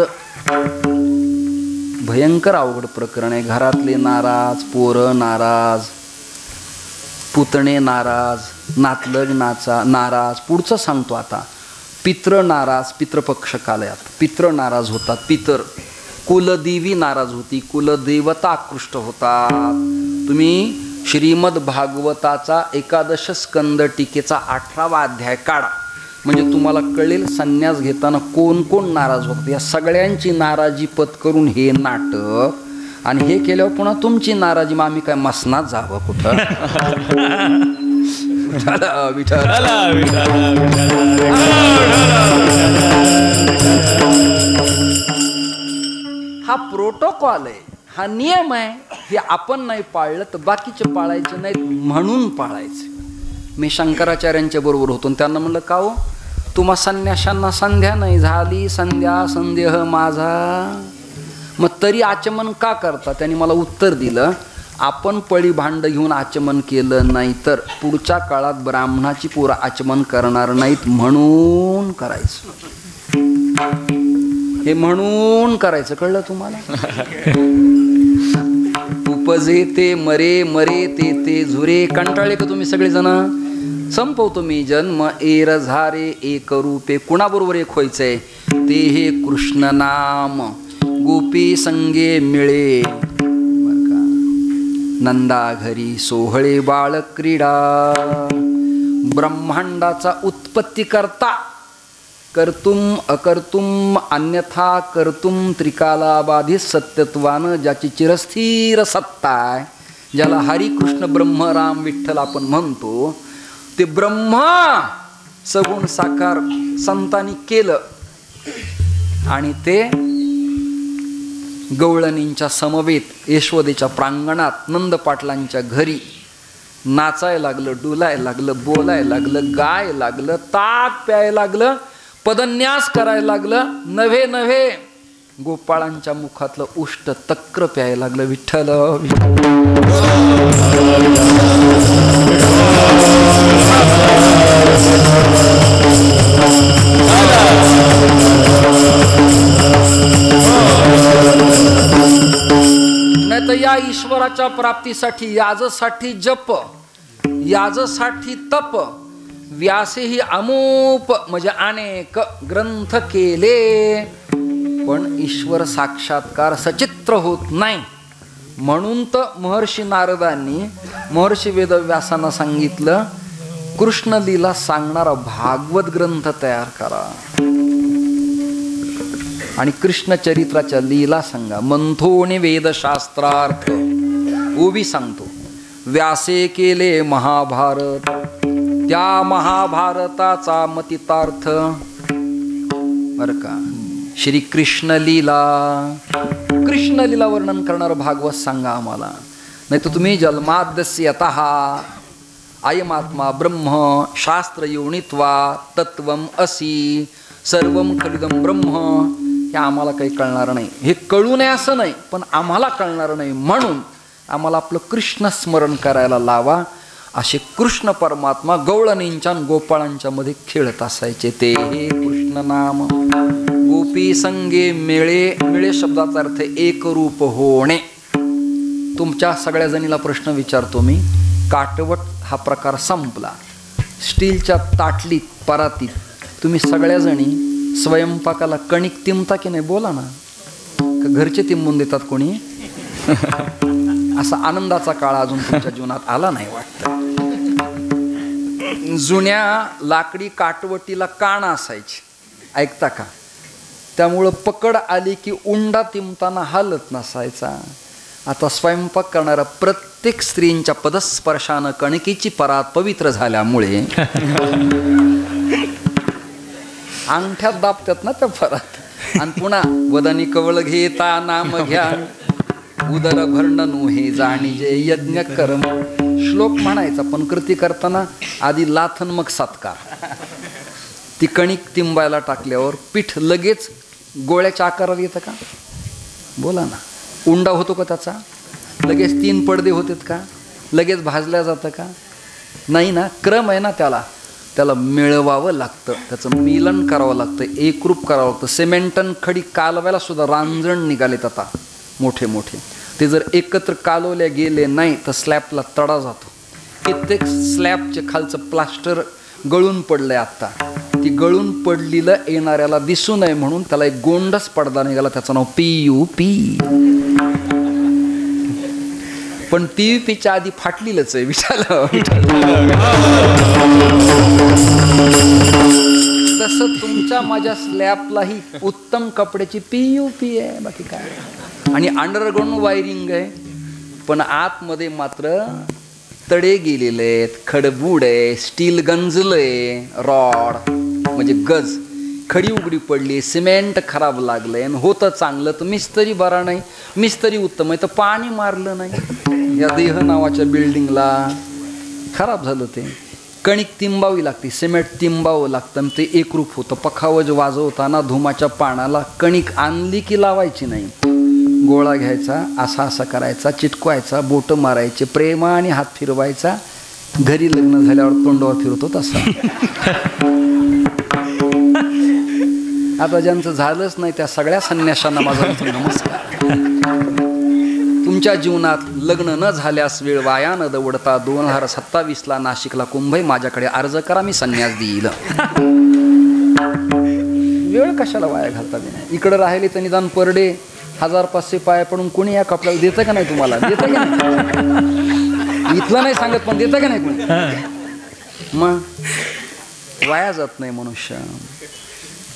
भयंकर अवघड प्रकरण आहे. घरातले नाराज, पोरं नाराज, पुतणे नाराज, नातलग नाराज. पुढचं सांगतो आता. पित्र नाराज, पितृपक्ष कालयात पित्र नाराज होतात. पितर कुलदेवी नाराज होती, कुलदेवता आकृष्ट होतात. तुम्ही श्रीमद भागवताचा 11 स्कंद टीकेचा 18वा अध्याय काढा, म्हणजे तुम्हाला कळेल संन्यास घेताना कोण कोण नाराज होतं. या सगळ्यांची नाराजी पत्करून हे नाटक, आणि हे केल्यावर पुन्हा तुमची नाराजी. मग आम्ही काय मसनात जावं कुठं. हा प्रोटोकॉल आहे, हा नियम आहे. हे आपण नाही पाळलं तर बाकीचे पाळायचे नाहीत म्हणून पाळायचे. मी शंकराचार्यांच्या बरोबर होतो, त्यांना म्हणलं का हो तुम्हा संन्याशांना संध्या नाही झाली, संध्या संदेह माझा, मग तरी आचमन का करता. त्यांनी मला उत्तर दिलं, आपण पळी भांड घेऊन आचमन केलं नाही तर पुढच्या काळात ब्राह्मणाची पोरं आचमन करणार नाहीत म्हणून करायचं. हे म्हणून करायचं, कळलं तुम्हाला. उपजे ते मरे, मरे ते झुरे. कंटाळले का तुम्ही सगळेजण. संपवतो मी. जन्म एर झारे एक रूपे. कुणाबरोबर एक व्हायचंय ते हे कृष्ण नाम गोपी संगे मिळे. नंदा घरी सोहळे बाळ क्रीडा. ब्रह्मांडाचा उत्पत्ती करता, कर्तुम अकर्तुम अन्यथा कर्तुम त्रिकाला बाधित सत्यत्वानं ज्याची चिरस्थिर सत्ता आहे, ज्याला हरिकृष्ण ब्रह्म राम विठ्ठल आपण म्हणतो, ते ब्रह्मा सगुण साकार संतांनी केलं. आणि ते गवळणींच्या समवेत यशोदेच्या प्रांगणात नंद पाटलांच्या घरी नाचायला लागलं, डुलायला लागलं, बोलायला लागलं, गाय लागलं, ताक प्यायला लागलं, पदन्यास करायला लागलं. नव्हे नव्हे गोपाळांच्या मुखातलं उष्ट तक्र प्यायला लागलं. विठ्ठल नाही तर या ईश्वराच्या प्राप्तीसाठी, याजसाठी जप, याजसाठी तप व्यासेही अमूप म्हणजे अनेक ग्रंथ केले, पण ईश्वर साक्षात्कार सचित्र होत नाही. म्हणून तर महर्षी नारदांनी महर्षी वेदव्यासांना सांगितलं, कृष्णलीला सांगणारा भागवत ग्रंथ तयार करा आणि कृष्ण चरित्राच्या लीला सांगा. मंथोनी वेदशास्त्रार्थ ओबी सांगतो. व्यासे केले महाभारत, त्या महाभारताचा मतितार्थ बर का श्री कृष्ण लीला. कृष्ण लीला वर्णन करणारं भागवत सांगा आम्हाला. नाही तर तुम्ही जन्माद्यस्य यतः अयमात्मा ब्रह्म शास्त्र योनित्वा तत्वम असी सर्वम खलिदम ब्रह्म, हे आम्हाला काही कळणार नाही. हे कळू नये असं नाही, पण आम्हाला कळणार नाही, म्हणून आम्हाला आपलं कृष्ण स्मरण करायला लावा. असे कृष्ण परमात्मा गवळणींच्या गोपाळांच्या मध्ये खेळत असायचे. ते हे कृष्ण नाम गोपी संगे मिळे. मिळे शब्दाचा अर्थ एक रूप होणे. तुमच्या सगळ्या जणीला प्रश्न विचारतो मी. काटवट हा प्रकार संपला. स्टीलच्या ताटलीत परातीत तुम्ही सगळ्या जणी स्वयंपाकाला कणिक तिंबता की नाही? बोला ना. का घरचे तिंबून देतात कोणी? असा आनंदाचा काळ अजून तुमच्या जीवनात आला नाही वाटतं. जुन्या लाकडी काटवटीला कान असायची, ऐकता का? त्यामुळं पकड आली की उंडा तिंबताना हालत नसायचा. आता स्वयंपाक करणाऱ्या प्रत्येक स्त्रींच्या पदस्पर्शानं कणकीची परात पवित्र झाल्यामुळे अंगठ्यात दाबतात ना त्या परात. आणि पुन्हा वदनी कवळ घेता नाम घ्या उदर भरणनु हे जाणीजे यज्ञ कर्म. श्लोक म्हणायचा, पण कृती करताना आधी लाथन मग सत्कार. ती कणिक तिंबायला टाकल्यावर पीठ लगेच गोळ्याच्या आकारावर येतं का? बोला ना. उंडा होतो का त्याचा? लगेच 3 पडदे होतात का? लगेच भाजल्या जातं का? नाही ना. क्रम आहे ना त्याला. त्याला मिळवावं लागतं, त्याचं मिलन करावं लागतं, एकरूप करावं लागतं. सिमेंटन खडी कालवायला सुद्धा रांजण निघालेत आता मोठे मोठे. ते जर एकत्र कालवल्या गेले नाही तर स्लॅबला तडा जातो. कित्येक स्लॅबचे खालचं प्लास्टर गळून पडलंय आत्ता. ती गळून पडलेलं येणाऱ्याला दिसू नये म्हणून त्याला एक गोंडस पडदा निघाला, त्याचं नाव PUP. पण PUPच्या आधी फाटलेलंच आहे. तसं तुमच्या माझ्या स्लॅबलाही उत्तम कपड्याची PUP आहे, बाकी काय. आणि अंडरग्राऊंड वायरिंग आहे, पण आतमध्ये मात्र तडे गेलेले आहेत, खडबूड आहे, स्टील गंजलंय, रॉड म्हणजे गज, खडी उघडी पडली, सिमेंट खराब लागलंय. आणि होतं चांगलं तर मिस्त्री बरा नाही, मिस्त्री उत्तम आहे तर पाणी मारलं नाही. या देह नावाच्या बिल्डिंगला खराब झालं. ते कणिक तिंबावी लागते, सिमेंट तिंबावं लागतं, ते एकरूप होतं. पखावज वाजवताना धुमाच्या पानाला कणिक आणली की लावायची नाही. गोळा घ्यायचा, असा असा करायचा, चिटकवायचा, बोटं मारायचे, प्रेमाने हात फिरवायचा. घरी लग्न झाल्यावर तोंडावर फिरतो तसा. आता ज्यांचं झालंच नाही त्या सगळ्या संन्याशांना माझा नमस्कार. तुमच्या जीवनात लग्न न झाल्यास वेळ वाया न दवडता 2027ला नाशिकला कुंभई माझ्याकडे अर्ज करा, मी संन्यास देईल. वेळ कशाला वाया घालता? इकडे राहिले तर निदान पर डे 1500 पाया पडून कोणी या कपड्याला देतं का नाही? तुम्हाला देतं का नाही? इथलं नाही सांगत, पण देतं का नाही कोणी? मग वाया जात नाही मनुष्य.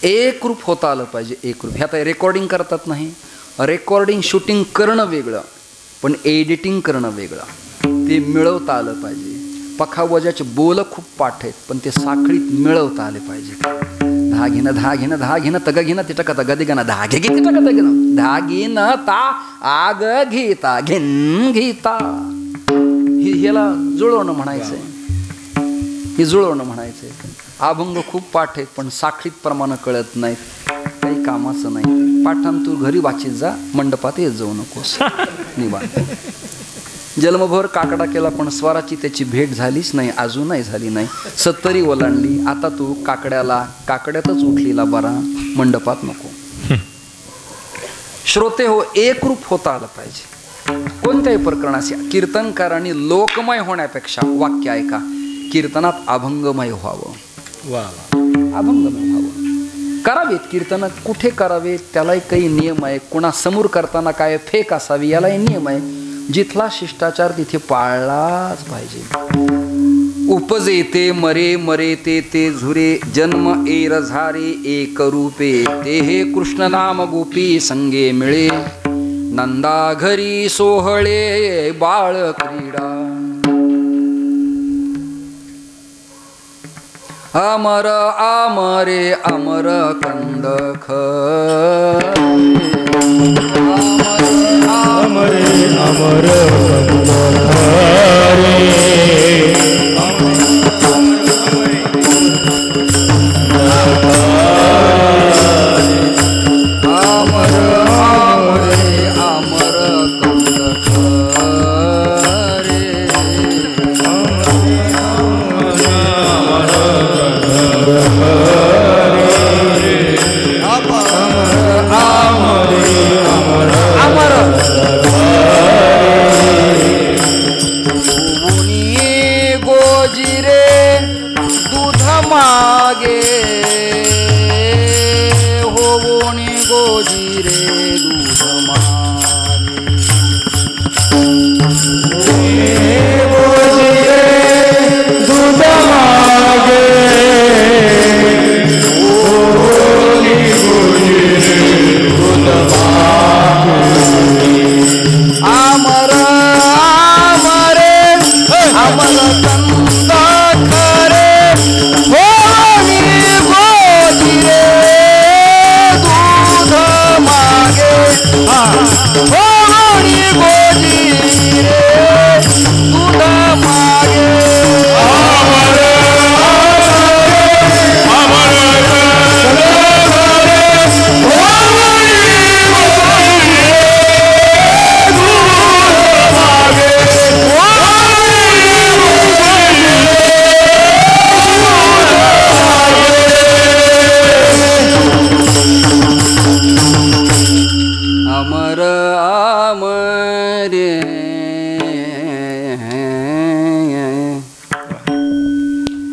एकरूप होता आलं पाहिजे, एकरूप. हे आता रेकॉर्डिंग करतात नाही, रेकॉर्डिंग शूटिंग करणं वेगळं, पण एडिटिंग करणं वेगळं. ते मिळवता आलं पाहिजे. पखावजाचे बोल खूप पाठ आहेत, पण ते साखळीत मिळवता आले पाहिजे. धा घेणं धा घेणं धा घेणं तग घेणं तिटक तग दिगणं धागे घे तिटक तग घेणं धा घेणं ता आग घेता घेन घेता. ह्याला जुळवणं म्हणायचंय, हे जुळवणं म्हणायचंय. अभंग खूप पाठ आहेत, पण साखळीत प्रमाण कळत नाहीत, काही कामाचं नाही. पाठांत तू घरी वाचित जा, मंडपात येत जाऊ नकोस. निवांत. जन्मभर काकडा केला, पण स्वराची त्याची भेट झालीच नाही, अजूनही झाली नाही. 70 ओलांडली, आता तू काकड्यातच उठलेला बरा, मंडपात नको. श्रोते हो, एकरूप होता आलं पाहिजे. कोणत्याही प्रकरणाशी कीर्तनकारांनी लोकमय होण्यापेक्षा वाक्य ऐका, कीर्तनात अभंगमय व्हावं. अभंगमय व्हावं. करावेत कीर्तन, कुठे करावेत त्यालाही काही नियम आहे. कुणा समोर करताना काय फेक असावी यालाही नियम आहे. जिथला शिष्टाचार तिथे पाळलाच पाहिजे. उपजे ते मरे, मरे ते झुरे, जन्म एर झारे एक रूपे, ते हे कृष्ण नाम गोपी संगे मिळे, नंदा घरी सोहळे बाळ क्रीडा. अमर अमरे अमर कंद अमरे अमर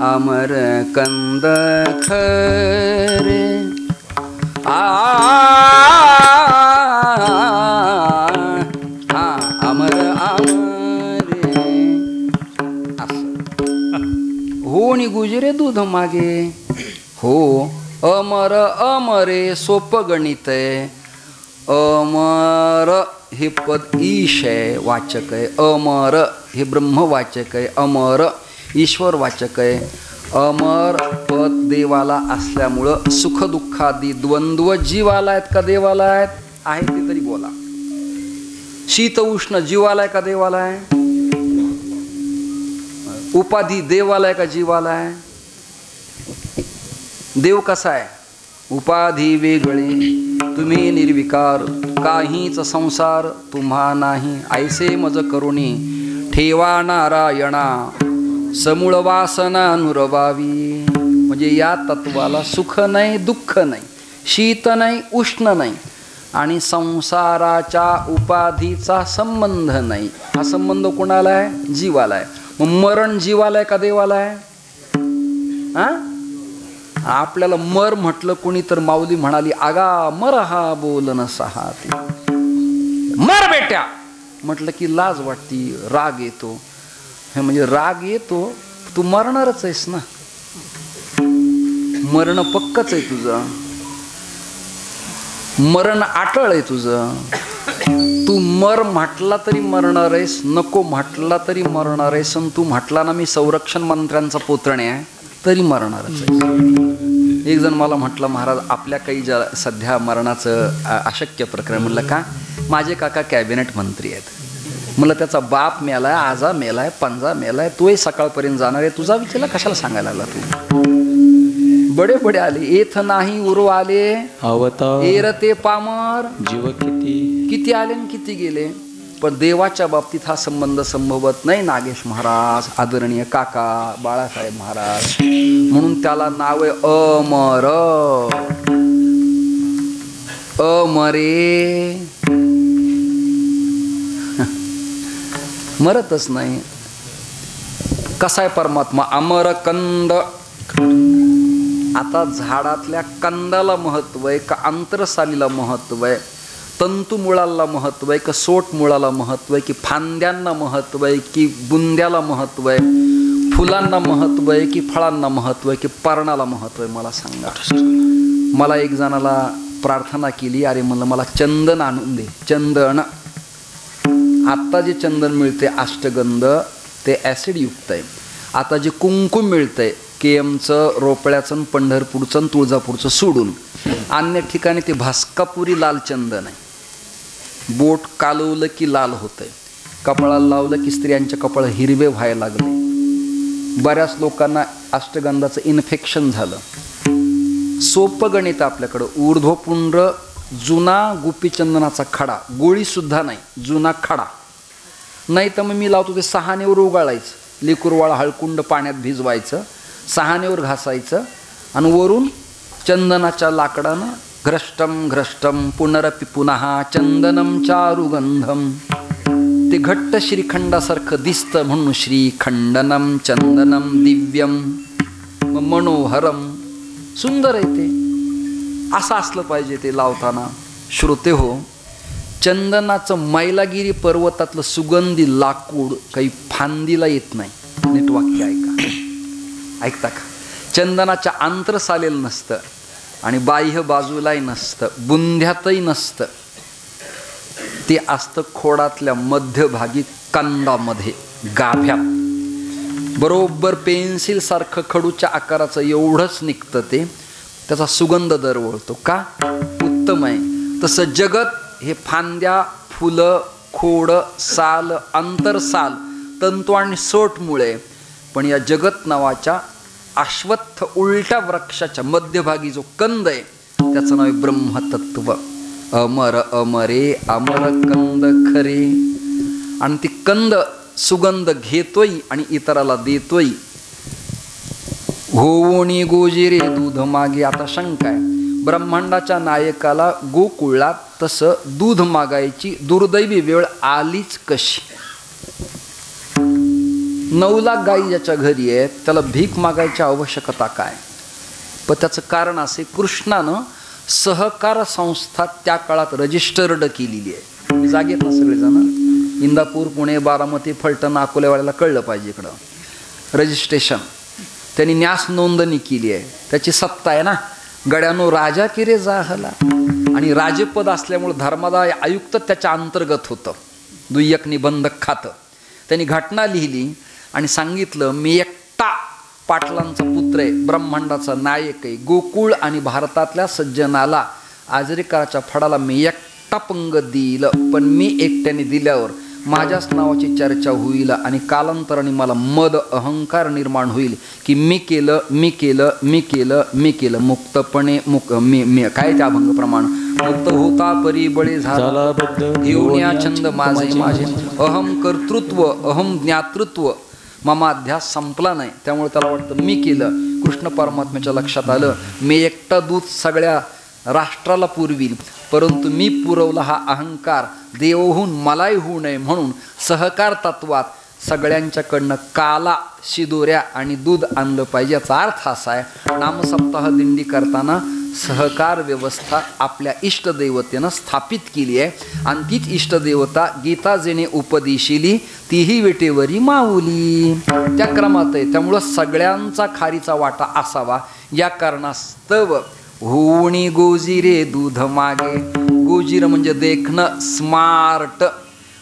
अमर कंद खरे अमर अमरे. होणी गुजरे दूध मागे. हो अमर अमरे सोपं गणित आहे. अमर हे पद ईश आहे, वाचक आहे. अमर हे ब्रह्मवाचक आहे. अमर ईश्वर वाचक आहे. अमर पद देवाला असल्यामुळं सुखदुःखादी द्वंद्व जीवाला आहेत का देवाला आहेत? आहे ते तरी बोला. शीत उष्ण जीवाला आहे का देवाला आहे? उपाधी देवाला आहे का जीवाला आहे? देव कसा आहे? उपाधी वेगळे, तुम्ही निर्विकार, काहीच संसार तुम्हा नाही. ऐसे मज करुणी ठेवा नारायणा, समूळ वासना नुरवावी. म्हणजे या तत्वाला सुख नाही, दुःख नाही, शीत नाही, उष्ण नाही आणि संसाराच्या उपाधीचा संबंध नाही. हा संबंध कोणाला आहे? जीवाला आहे. मग मरण जीवाला आहे का देवाला आहे? आपल्याला मर म्हटलं कोणी तर माऊली म्हणाली, आगा मर हा बोलन सहा, मर बेट्या म्हटलं की लाज वाटती, राग येतो. हे म्हणजे राग येतो, तू मरणारच आहेस ना. मरण पक्कच आहे तुझं, मरण अटळ आहे तुझं. तू मर म्हटला तरी मरणार आहेस, नको म्हटला तरी मरणार आहेस. तू म्हटला ना मी संरक्षण मंत्र्यांचा पोतणे आहे तरी मरणारच आहे. एक जण मला म्हटलं, महाराज आपल्या काही सध्या मरणाचं अशक्य प्रकरण. म्हणलं का? माझे काका कॅबिनेट मंत्री आहेत. मला त्याचा बाप मेलाय, आजा मेलाय, पंजा मेलाय, तोही सकाळपर्यंत जाणार आहे. तुझा विचारला कशाला सांगायला लागला तू? बडे बडे आले, येथ नाही उरू आले अवतार, एरते पामर जीव किती आले आणि किती गेले. पण देवाच्या बाबतीत हा संबंध संभवत नाही. नागेश महाराज, आदरणीय काका बाळासाहेब महाराज, म्हणून त्याला नाव आहे अमर. अमरे मरतच नाही. कसा आहे परमात्मा? अमरकंद. आता झाडातल्या कंदाला महत्व आहे का आंतरसालीला महत्व आहे? तंतुमुळाला महत्व आहे का सोट मुळाला महत्व आहे की फांद्यांना महत्व आहे की बुंद्याला महत्व आहे? फुलांना महत्व आहे की फळांना महत्व आहे की पर्णाला महत्व आहे? मला सांगा. मला एक जणाला प्रार्थना केली, अरे म्हणलं मला चंदन आणून दे. चंदन आत्ता जे चंदन मिळते अष्टगंध ते ॲसिडयुक्त आहे. आता जे कुंकुम मिळतंय केमचं, रोपळ्याचं, पंढरपूरचं, तुळजापूरचं सोडून अन्य ठिकाणी ते भास्कापुरी लाल चंदन आहे. बोट कालवलं की लाल होतंय, कपाळाला लावलं की स्त्रियांच्या कपाळ हिरवे व्हायला लागले. बऱ्याच लोकांना अष्टगंधाचं इन्फेक्शन झालं. सोपं गणित आपल्याकडं. ऊर्ध्वपुंड्र जुना गोपीचंदनाचा खडा, गोळीसुद्धा नाही, जुना खडा. नाही तर मग मी लावतो ते सहानेवर उगाळायचं, लिकुरवाळा हळकुंड पाण्यात भिजवायचं, सहानेवर घासायचं आणि वरून चंदनाच्या लाकडानं घ्रष्टम घ्रष्टम पुनरपि पुन्हा चंदनम चारुगंधम. ते घट्ट श्रीखंडासारखं दिसतं म्हणून श्रीखंडनम चंदनम दिव्यम मनोहरम. सुंदर आहे ते. असं असलं पाहिजे ते लावताना. श्रोते हो, चंदनाचं मैलागिरी पर्वतातलं सुगंधी लाकूड काही फांदीला येत नाही. नीट वाक्य ऐका. ऐकता का? चंदनाच्या आंतरसालेलं नसतं आणि बाह्य बाजूलाही नसतं, बुंध्यातही नसतं. ते असतं खोडातल्या मध्यभागी कंदामध्ये, गाभ्यात. बरोबर पेन्सिलसारखं खडूच्या आकाराचं एवढंच निघतं ते. त्याचा सुगंध दरवळतो का? उत्तम आहे. तसं जगत हे फांद्या, फुलं, खोड, साल, आंतरसाल, तंतू आणि सोटमुळे. पण या जगत नावाच्या अश्वत्थ उलट्या वृक्षाच्या मध्यभागी जो कंद आहे त्याचं नाव आहे ब्रह्मतत्व. अमर अमरे अमर कंद खरे. आणि ती कंद सुगंध घेतोय आणि इतराला देतोय. होवणी गोजिरे दूध मागे. आता शंका आहे, ब्रह्मांडाच्या नायकाला गोकुळात तसं दूध मागायची दुर्दैवी वेळ आलीच कशी? 9 लाख गायी ज्याच्या घरी आहेत त्याला भीक मागायची आवश्यकता काय? पण त्याचं कारण असे, कृष्णानं सहकार संस्था त्या काळात रजिस्टर्ड केलेली आहे. जागेत ना सगळेजण, इंदापूर, पुणे, बारामती, फलटण, अकोलेवाड्याला कळलं पाहिजे इकडं रजिस्ट्रेशन. त्यांनी न्यास नोंदणी केली आहे, त्याची सत्ता आहे ना. गड्यानो राजा किरे जाहला. आणि राजपद असल्यामुळे धर्मादाय आयुक्त त्याच्या अंतर्गत होतं, दुय्यक निबंधक खातं. त्यांनी घटना लिहिली आणि सांगितलं, मी एकटा पाटलांचा पुत्र आहे, ब्रह्मांडाचा नायक आहे. गोकुळ आणि भारतातल्या सज्जनाला आजरेकराच्या फडाला मी एकटा पंगत देईल. पण मी एकट्याने दिल्यावर माझ्याच नावाची चर्चा होईल आणि कालांतराने मला मद अहंकार निर्माण होईल की मी केलं मी केलं मी केलं मी केलं. मुक्तपणे मी काय त्या अभंग प्रमाण मुक्त होता परी बळे झाला घेऊन या छंद माझे माझे. अहम कर्तृत्व अहम ज्ञातृत्व मामाध्यास संपला नाही. त्यामुळे त्याला वाटतं मी केलं. कृष्ण परमात्म्याच्या लक्षात आलं, मी एकटा दूध सगळ्या राष्ट्राला पुरवील, परंतु मी पुरवला हा अहंकार देवहून मलाही होऊ नये म्हणून सहकार तत्वात सगळ्यांच्याकडनं काला, शिदोऱ्या आणि दूध आणलं पाहिजे. याचा अर्थ असा आहे, नामसप्ताह दिंडी करताना सहकार व्यवस्था आपल्या इष्टदेवतेनं स्थापित केली आहे. आणि तीच इष्टदेवता गीता जेणे उपदेशिली तीही वेटेवरी माऊली त्या क्रमात आहे. त्यामुळं सगळ्यांचा खारीचा वाटा असावा या कारणास्तव होणी गोजिरे दूध मागे. गोजिर म्हणजे देखणं, स्मार्ट.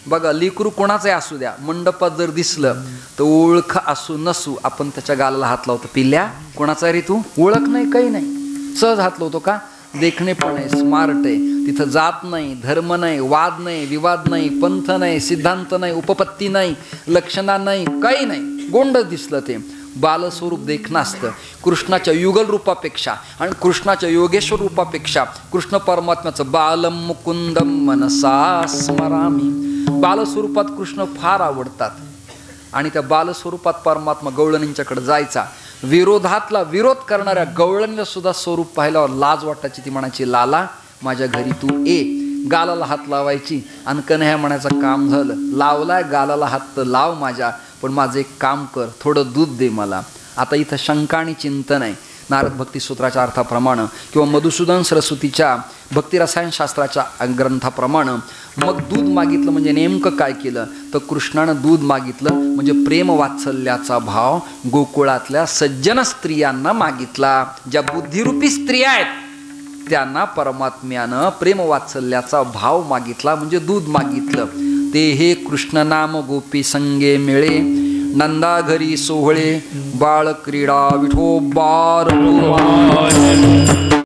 बघा, लेकरू कोणाचंही असू द्या, मंडपात जर दिसलं तर ओळख असू नसू आपण त्याच्या गालाला हात लावतो. पिल्ल्या कोणाचा रे तू? ओळख नाही, काही नाही, सहज हात लावतो का? देखणे पण आहे, स्मार्ट आहे. तिथं जात नाही, धर्म नाही, वाद नाही, विवाद नाही, पंथ नाही, सिद्धांत नाही, उपपत्ती नाही, लक्षणा नाही, काही नाही. गोंडच दिसलं ते बालस्वरूप देखणं असतं. कृष्णाच्या युगल रूपापेक्षा आणि कृष्णाच्या योगेश्वर रूपापेक्षा कृष्ण परमात्म्याचं बालम मुकुंदम मनसा स्मरामी. बालस्वरूपात कृष्ण फार आवडतात आणि त्या बालस्वरूपात परमात्मा गवळणींच्याकडे जायचा. विरोधातला विरोध करणाऱ्या गवळणीला सुद्धा स्वरूप पाहिल्यावर लाज वाटायची. ती म्हणायची, लाला माझ्या घरी तू ये, गालाला हात लावायची आणि कन्हैया म्हणायचं काम झालं, लावलाय गालाला हात तर लाव माझ्या, पण माझं एक काम कर, थोडं दूध दे मला. आता इथं शंका आणि चिंतन आहे. नारद भक्तिसूत्राच्या अर्थाप्रमाणे किंवा मधुसूदन सरस्वतीच्या भक्तिरसायनशास्त्राच्या ग्रंथाप्रमाणे मग दूध मागितलं म्हणजे नेमकं काय केलं तर कृष्णानं दूध मागितलं म्हणजे प्रेम वात्सल्याचा भाव गोकुळातल्या सज्जन स्त्रियांना मागितला. ज्या बुद्धिरूपी स्त्रिया आहेत त्यांना परमात्म्यानं प्रेम वात्सल्याचा भाव मागितला म्हणजे दूध मागितलं. ते हे कृष्ण नाम गोपी संगे मिळे, नंदा घरी सोहळे बाळ क्रीडा विठोबार.